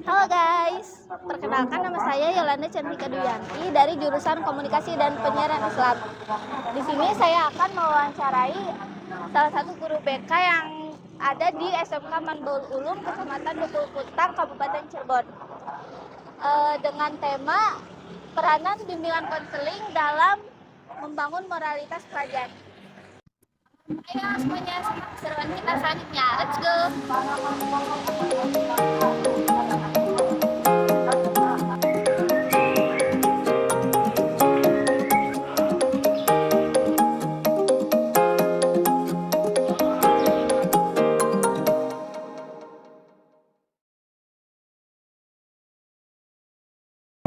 Halo guys, perkenalkan nama saya Yolanda Cantika Duyanti dari jurusan Komunikasi dan Penyiaran Islam. Di sini saya akan mewawancarai salah satu guru BK yang ada di SMK Manbaul Ulum, Kecamatan Dukul Puntang, Kabupaten Cirebon, dengan tema peranan bimbingan konseling dalam membangun moralitas pelajar. Ayo semuanya, seruan kita selanjutnya, let's go!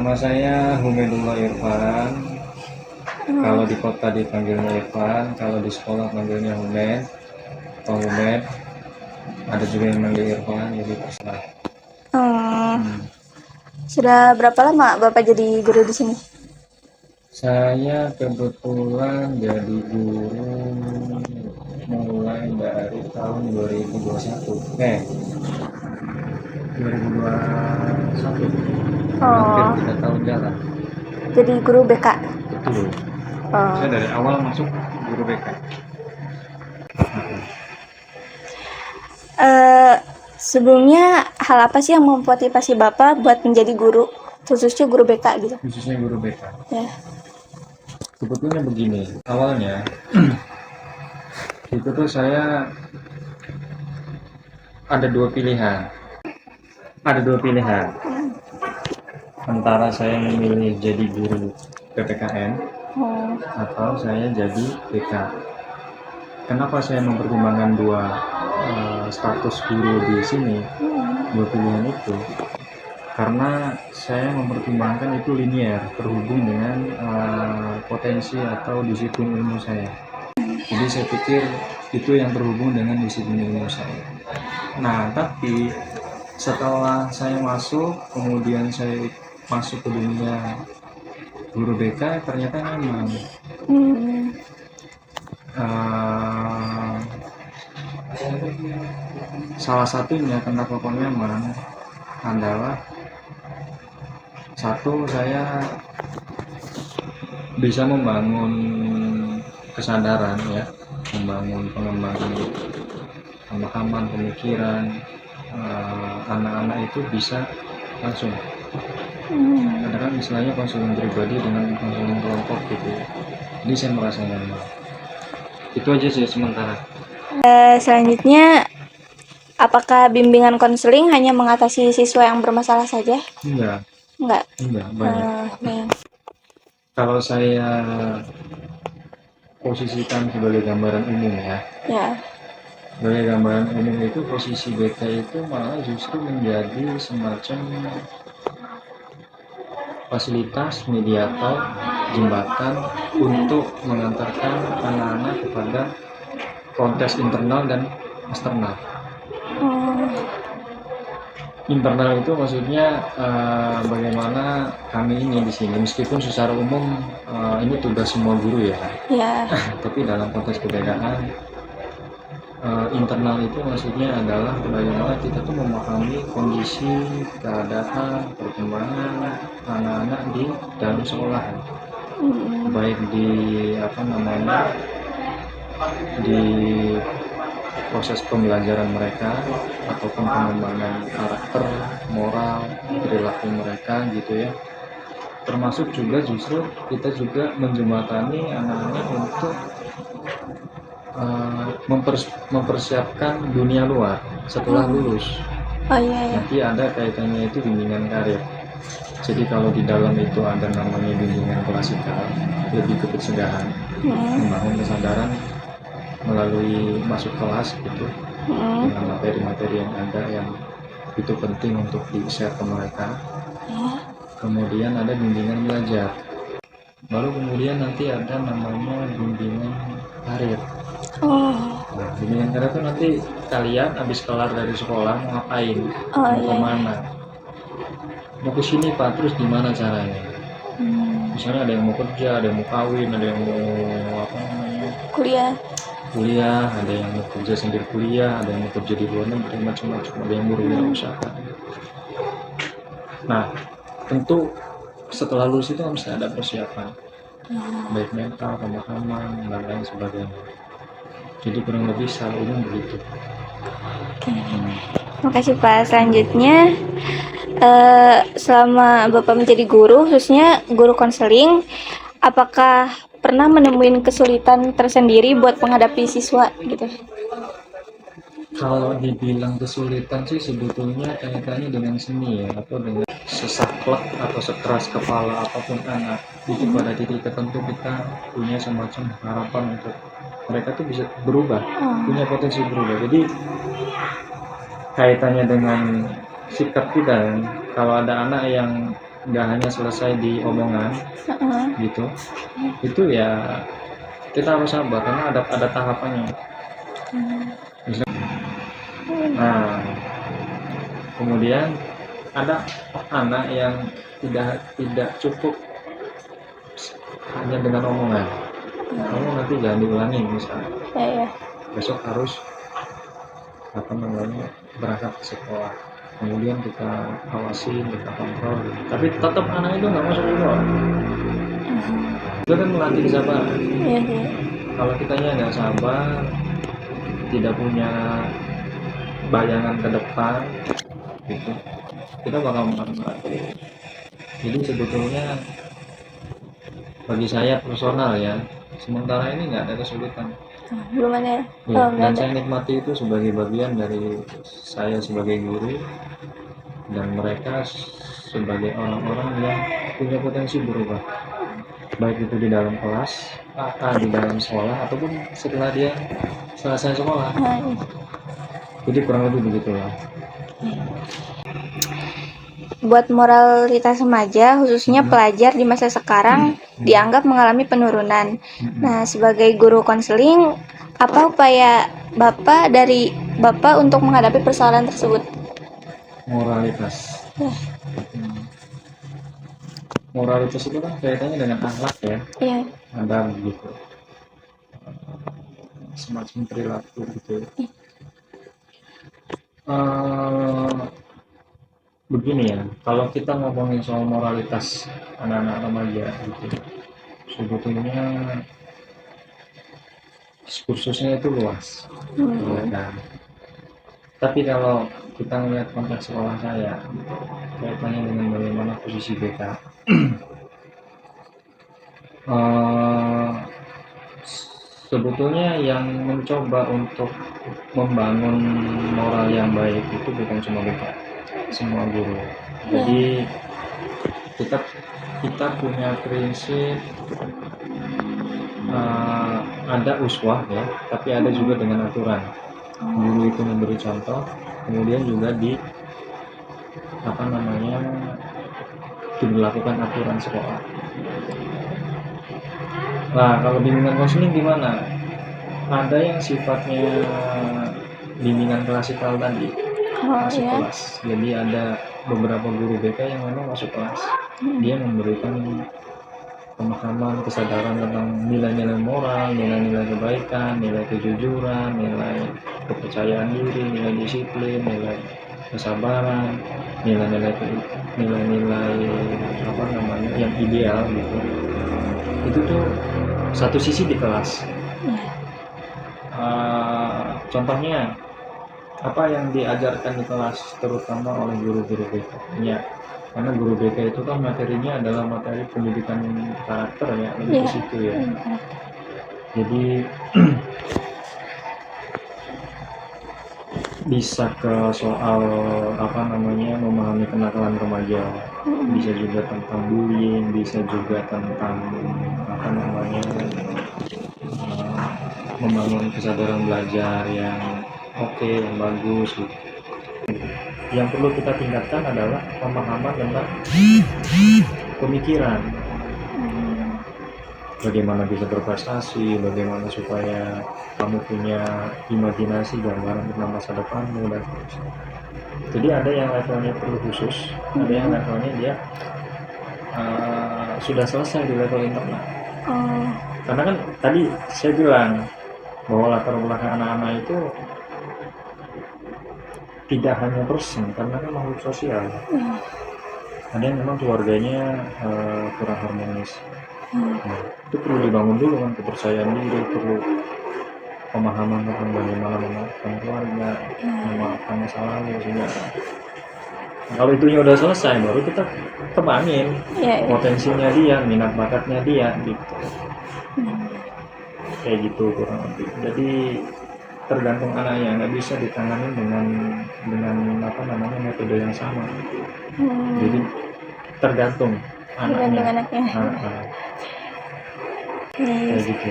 Nama saya Humedullah Irfan. Kalau di kota dipanggilnya Irfan, kalau di sekolah panggilnya Humed atau Humed. Ada juga yang manggil Irfan, jadi terserah. Sudah berapa lama Bapak jadi guru di sini? Saya kebetulan jadi guru mulai dari tahun 2021. 2021. Hampir 3 tahun jalan. Jadi guru BK? Betul. Saya dari awal masuk guru BK. Sebelumnya hal apa sih yang memotivasi Bapak buat menjadi guru, khususnya guru BK gitu? Khususnya guru BK. Ya. Sebetulnya begini, awalnya itu tuh saya ada dua pilihan. Antara saya memilih jadi guru PPKN atau saya jadi BK. Kenapa saya mempertimbangkan dua status guru di sini, dua pilihan itu? Karena saya mempertimbangkan itu linear, terhubung dengan potensi atau disiplin ilmu saya. Jadi saya pikir itu yang terhubung dengan disiplin ilmu saya. Nah, tapi setelah saya masuk, kemudian saya masuk ke dunia guru BK, ternyata memang salah satunya kenapa kok nyaman adalah satu, saya bisa membangun kesadaran ya, membangun pengembangan pemahaman, pemikiran anak-anak itu bisa langsung. Karena kan istilahnya konseling pribadi dengan konseling kelompok gitu ya. Jadi saya merasa nyaman. Itu aja sih sementara. Selanjutnya, apakah bimbingan konseling hanya mengatasi siswa yang bermasalah saja? Enggak, banyak. Kalau saya posisikan sebagai gambaran umum ya. Sebagai gambaran umum itu posisi BK itu malah justru menjadi semacam fasilitas, mediator, jembatan untuk mengantarkan anak-anak kepada kontes internal dan eksternal. Internal itu maksudnya bagaimana kami ini di sini, meskipun secara umum ini tugas semua guru ya. Tapi dalam konteks keberadaan internal itu maksudnya adalah bagaimana kita tuh memahami kondisi, keadaan, perkembangan anak-anak di dalam sekolah, baik di di proses pembelajaran mereka ataupun pengembangan karakter, moral, perilaku mereka gitu ya. Termasuk juga justru kita juga menjembatani anak-anak untuk mempersiapkan dunia luar setelah lulus. Nanti ada kaitannya itu bimbingan karir. Jadi kalau di dalam itu ada namanya bimbingan klasikal, lebih ke pencegahan, membangun kesadaran melalui masuk kelas gitu, dengan materi-materi yang ada yang itu penting untuk di-share ke mereka. Kemudian ada bimbingan belajar. Baru kemudian nanti ada namanya bimbingan karir. Nah, bimbingan karir itu nanti kalian habis kelar dari sekolah mau ngapain, mau kemana, mau ke sini Pak, terus gimana caranya? Misalnya ada yang mau kerja, ada yang mau kawin, ada yang mau kuliah, ada yang mau kerja sendiri kuliah, ada yang mau kerja di luar negeri, macam-macam, ada yang berwirausaha. Nah, tentu setelah lulus itu harus ada persiapan, baik mental, pemahaman, dan lain sebagainya. Jadi kurang lebih secara umum begitu. Oke. Makasih Pak. Selanjutnya, selama Bapak menjadi guru, khususnya guru konseling, apakah pernah menemuin kesulitan tersendiri buat menghadapi siswa gitu? Kalau dibilang kesulitan sih sebetulnya kaitannya dengan seni ya, atau dengan sesaklek atau sekeras kepala apapun anak. Itu pada titik tertentu kita punya semacam harapan untuk mereka tuh bisa berubah, punya potensi berubah. Jadi kaitannya dengan sikap kita, kalau ada anak yang nggak hanya selesai di omongan gitu, itu ya kita harus sabar karena ada tahapannya. Nah, kemudian ada anak yang tidak cukup hanya dengan omongan. Kamu nanti jangan diulangi misalnya. Besok harus berangkat ke sekolah. Kemudian kita awasi, kita kontrol. Tapi tetap anak itu nggak masuk sekolah. Itu kan melatih kesabaran. Kalau kitanya nggak sabar, tidak punya bayangan ke depan, gitu, kita bakal melatih. Jadi sebetulnya bagi saya personal ya, sementara ini nggak ada kesulitan. Belum ada. Ya, dan saya nikmati itu sebagai bagian dari saya sebagai guru dan mereka sebagai orang-orang yang punya potensi berubah, baik itu di dalam kelas, di dalam sekolah, ataupun setelah dia selesai sekolah. Jadi kurang lebih begitulah. Buat moralitas remaja, khususnya pelajar di masa sekarang, dianggap mengalami penurunan. Nah, sebagai guru konseling, apa upaya Bapak untuk menghadapi persoalan tersebut? Moralitas. Moralitas itu kan kaitannya dengan akhlak ya. Iya. Ada begitu. Semacam perilaku gitu. Begini ya, kalau kita ngomongin soal moralitas anak-anak remaja gitu, sebetulnya kursusnya itu luas, ya kan. Tapi kalau kita melihat konteks sekolah saya, kaitannya dengan bagaimana posisi BK, sebetulnya yang mencoba untuk membangun moral yang baik itu bukan cuma BK, semua guru. Jadi kita punya prinsip, ada uswah ya, tapi ada juga dengan aturan. Guru itu memberi contoh, kemudian juga diberlakukan aturan sekolah. Nah, kalau bimbingan konseling gimana? Ada yang sifatnya bimbingan klasikal tadi, masuk kelas. Jadi ada beberapa guru BK yang memang masuk kelas. Dia memberikan pemahaman, kesadaran tentang nilai-nilai moral, nilai-nilai kebaikan, nilai kejujuran, nilai kepercayaan diri, nilai disiplin, nilai kesabaran, nilai-nilai yang ideal gitu. Itu tuh satu sisi di kelas. Contohnya apa yang diajarkan di kelas, terutama oleh guru-guru BK ya, karena guru BK itu kan materinya adalah materi pendidikan karakter ya, lebih ke situ ya. Jadi bisa ke soal memahami kenakalan remaja, bisa juga tentang bullying, bisa juga tentang membangun kesadaran belajar yang oke, yang bagus gitu. Yang perlu kita tingkatkan adalah pemahaman tentang pemikiran, bagaimana bisa berprestasi, bagaimana supaya kamu punya imajinasi gambaran tentang masa depanmu dan seterusnya. Jadi ada yang levelnya perlu khusus, ada yang levelnya dia sudah selesai di level internal. Karena kan tadi saya bilang bahwa latar belakang anak-anak itu tidak hanya person, karena kan makhluk sosial. ada yang memang keluarganya kurang harmonis. Nah, itu perlu dibangun dulu kan, kepercayaan diri, perlu pemahaman tentang bagaimana memaafkan keluarga, memaafkan masa lalu. Sehingga kalau itunya udah selesai, baru kita kembangin potensinya dia, minat bakatnya dia gitu. Kayak gitu kurang lebih. Jadi tergantung anaknya, nggak bisa ditangani dengan metode yang sama. Jadi tergantung anaknya. Kayak gitu.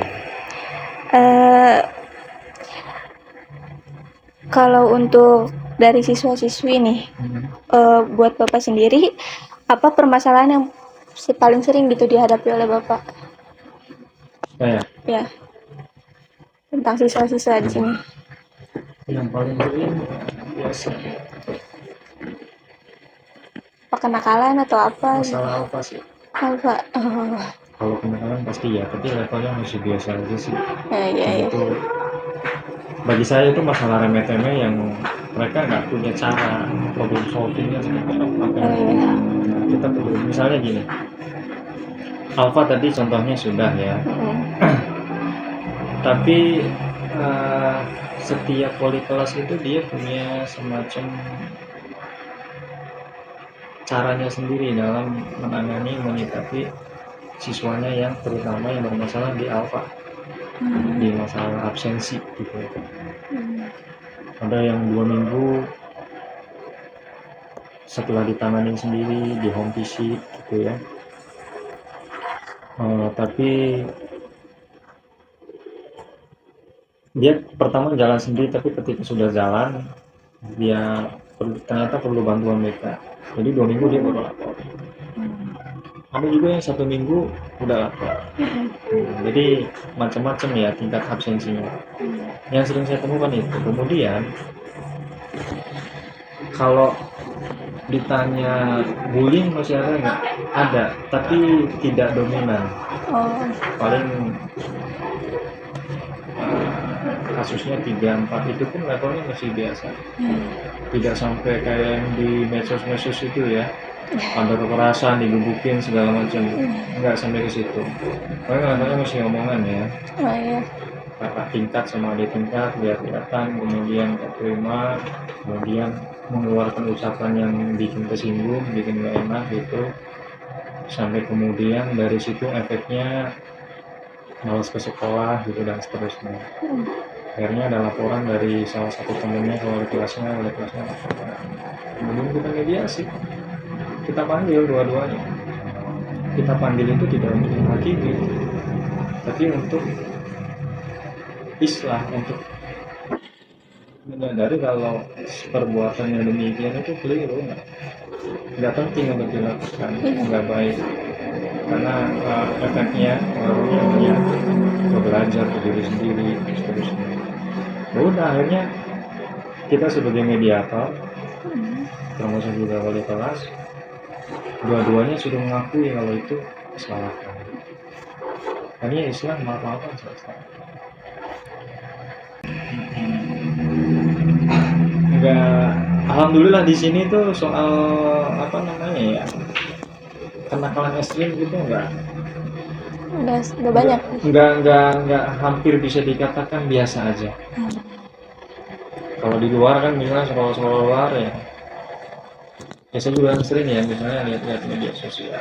Kalau untuk dari siswa-siswi nih, buat Bapak sendiri, apa permasalahan yang paling sering gitu dihadapi oleh Bapak? Ya, tentang siswa-siswa di sini. Yang paling sering biasa. Apa kenakalan atau apa? Masalah apa sih? Apa? Kalau kenakalan pasti ya, tapi levelnya masih biasa aja sih. Itu bagi saya itu masalah remeh-temeh yang mereka nggak punya cara problem solvingnya seperti apa. Kita perlu misalnya gini, Alfa tadi contohnya sudah ya. Tapi setiap wali kelas itu dia punya semacam caranya sendiri dalam menangani, menyikapi siswanya yang terutama yang bermasalah di Alfa, di masalah absensi gitu. Ada yang 2 minggu setelah ditangani sendiri di home visit gitu ya. Tapi dia pertama jalan sendiri, tapi ketika sudah jalan dia ternyata perlu bantuan mereka. Jadi 2 minggu dia baru lapor. Ada juga yang 1 minggu udah lapor. Jadi macam-macam ya tingkat absensinya. Yang sering saya temukan itu. Kemudian kalau ditanya bullying masih ada nggak? Ada, tapi tidak dominan. Paling kasusnya 3-4 itu pun levelnya masih biasa. Tidak sampai kayak yang di medsos-medsos itu ya, ada kekerasan, digebukin segala macam. Nggak sampai ke situ. Paling levelnya masih omongan ya. Kakak tingkat sama adik tingkat biar kelihatan, kemudian tak terima, kemudian mengeluarkan ucapan yang bikin tersinggung, bikin nggak enak gitu. Sampai kemudian dari situ efeknya malas ke sekolah gitu dan seterusnya. Akhirnya ada laporan dari salah satu temennya ke wali kelasnya laporan. Kemudian kita mediasi, kita panggil dua-duanya. Kita panggil itu tidak untuk menghakimi, tapi untuk islah, untuk menyadari kalau perbuatan yang demikian itu keliru, nggak penting untuk dilakukan, nggak baik, karena efeknya dia belajar ke diri sendiri seterusnya. Udah akhirnya kita sebagai mediator, termasuk juga wali kelas, dua-duanya sudah mengakui kalau itu kesalahan. Karena Islam maaf-maafan selesai. Enggak, alhamdulillah di sini tuh soal kenakalan ekstrim gitu enggak banyak. Enggak hampir bisa dikatakan biasa aja. Kalau di luar kan misalnya sekolah-sekolah luar ya. Saya juga sering ya misalnya lihat-lihat media sosial.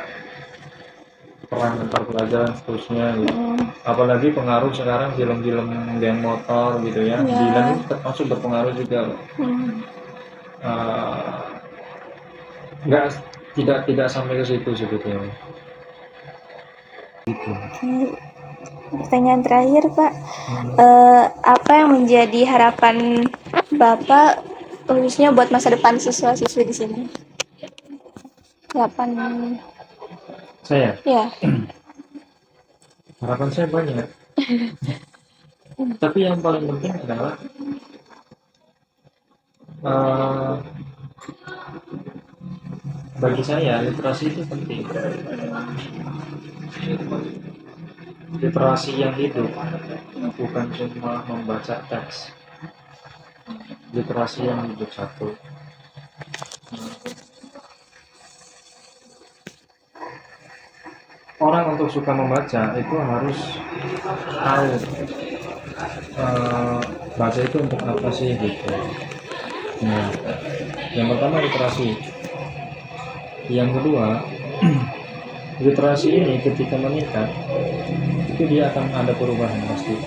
Perang antar pelajaran seterusnya gitu. Apalagi pengaruh sekarang film-film geng motor gitu ya. Dilan itu termasuk berpengaruh juga loh. Tidak sampai ke situ sebetulnya. Gitu. Pertanyaan terakhir Pak, apa yang menjadi harapan Bapak khususnya buat masa depan siswa-siswi di sini? Harapan saya? Ya. Harapan saya banyak. Tapi yang paling penting adalah bagi saya literasi itu penting. Literasi yang hidup, bukan cuma membaca teks. Literasi yang hidup satu. untuk suka membaca itu harus tahu baca itu untuk apa sih gitu. Nah, yang pertama literasi. Yang kedua, literasi ini ketika meningkat itu dia akan ada perubahan pasti.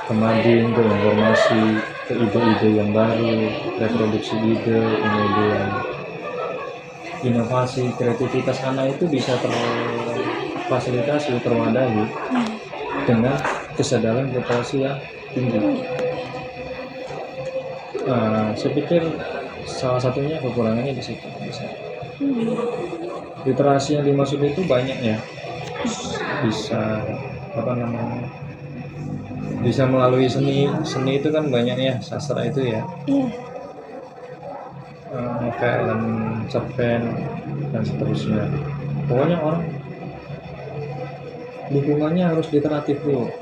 Kemajuan ke informasi, ke ide-ide yang baru, reproduksi ide, kemudian inovasi, kreativitas anak itu bisa terfasilitasi, terwadahi dengan kesadaran literasi yang tinggi. Saya pikir salah satunya kekurangannya di situ. Literasi yang dimaksud itu banyak ya, bisa bisa melalui seni itu kan banyak ya, sastra itu ya, novel dan cerpen dan seterusnya. Pokoknya orang lingkungannya harus literatif dulu.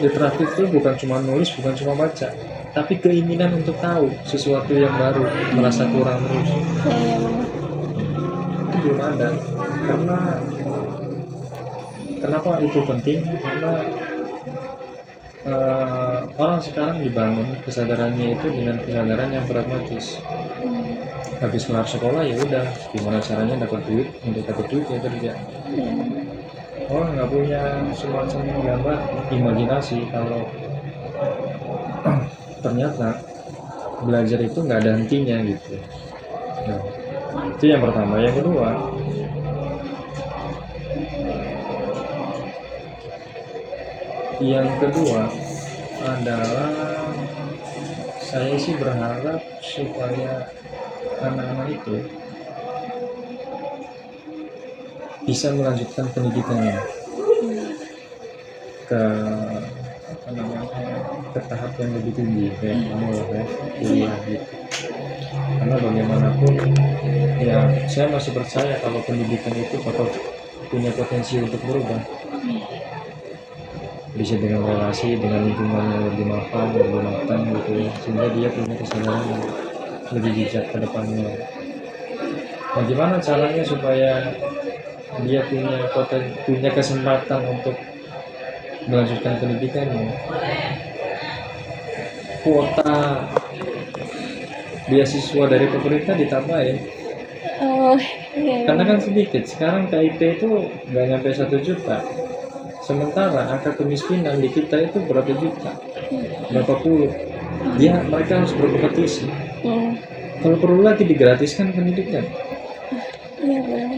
Literatif itu bukan cuma nulis, bukan cuma baca, tapi keinginan untuk tahu sesuatu yang baru, merasa kurang terus. Itu belum ada. Karena kenapa itu penting? Karena orang sekarang dibangun kesadarannya itu dengan kesadaran yang pragmatis. Habis kelar sekolah ya udah, gimana caranya dapat duit, untuk dapat duit ya kerja. Orang nggak punya semacam gambar imajinasi kalau ternyata belajar itu nggak ada hentinya gitu. Nah, itu yang pertama. Yang kedua, adalah saya sih berharap supaya anak-anak itu bisa melanjutkan pendidikannya ke ke tahap yang lebih tinggi, kayak kamu lah ya, kuliah gitu. Karena bagaimanapun ya saya masih percaya kalau pendidikan itu bakal punya potensi untuk berubah, bisa dengan relasi dengan lingkungan yang lebih mapan, lebih matang gitu ya, sehingga dia punya kesadaran yang lebih bijak ke depannya. Bagaimana caranya supaya dia punya kesempatan untuk melanjutkan pendidikannya? Kuota beasiswa dari pemerintah ditambahin. Karena kan sedikit. Sekarang KIP itu nggak nyampe 1 juta. Sementara angka kemiskinan di kita itu berapa juta? Berapa puluh? Mereka harus berkompetisi. Kalau perlu lagi digratiskan pendidikan.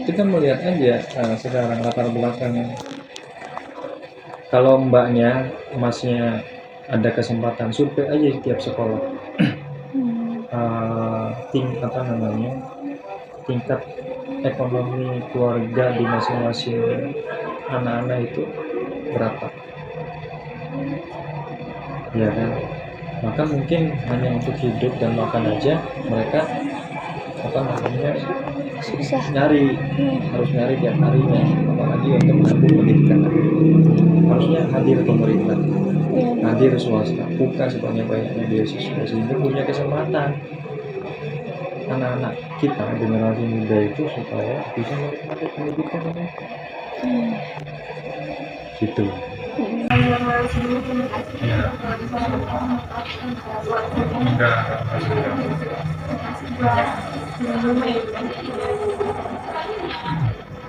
Kita melihat aja sekarang latar belakang. Kalau masnya ada kesempatan survei aja di tiap sekolah. Tingkat ekonomi keluarga di masing-masing anak-anak itu berapa? Ya kan? Maka mungkin hanya untuk hidup dan makan aja mereka susah. Harus nyari tiap harinya, apalagi untuk menempuh pendidikan. Harusnya hadir pemerintah, hadir swasta, buka sebanyak-banyaknya beasiswa sehingga punya kesempatan anak-anak kita, generasi muda itu supaya bisa menikmati pendidikan ini. Gitu. Ya. Enggak.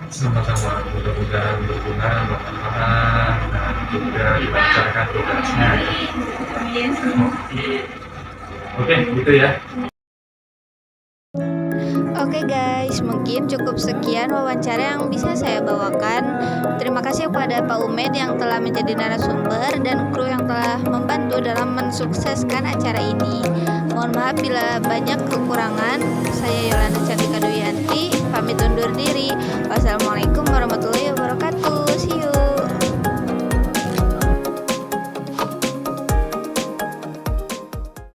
Sama-sama, mudah-mudahan berguna, bermanfaat, dan juga dilancarkan tugasnya. Oke, gitu ya. Oke guys, mungkin cukup sekian wawancara yang bisa saya bawakan. Terima kasih kepada Pak Umed yang telah menjadi narasumber dan kru yang telah membantu dalam mensukseskan acara ini. Mohon maaf bila banyak kekurangan. Saya Yolanda Cantika Dwi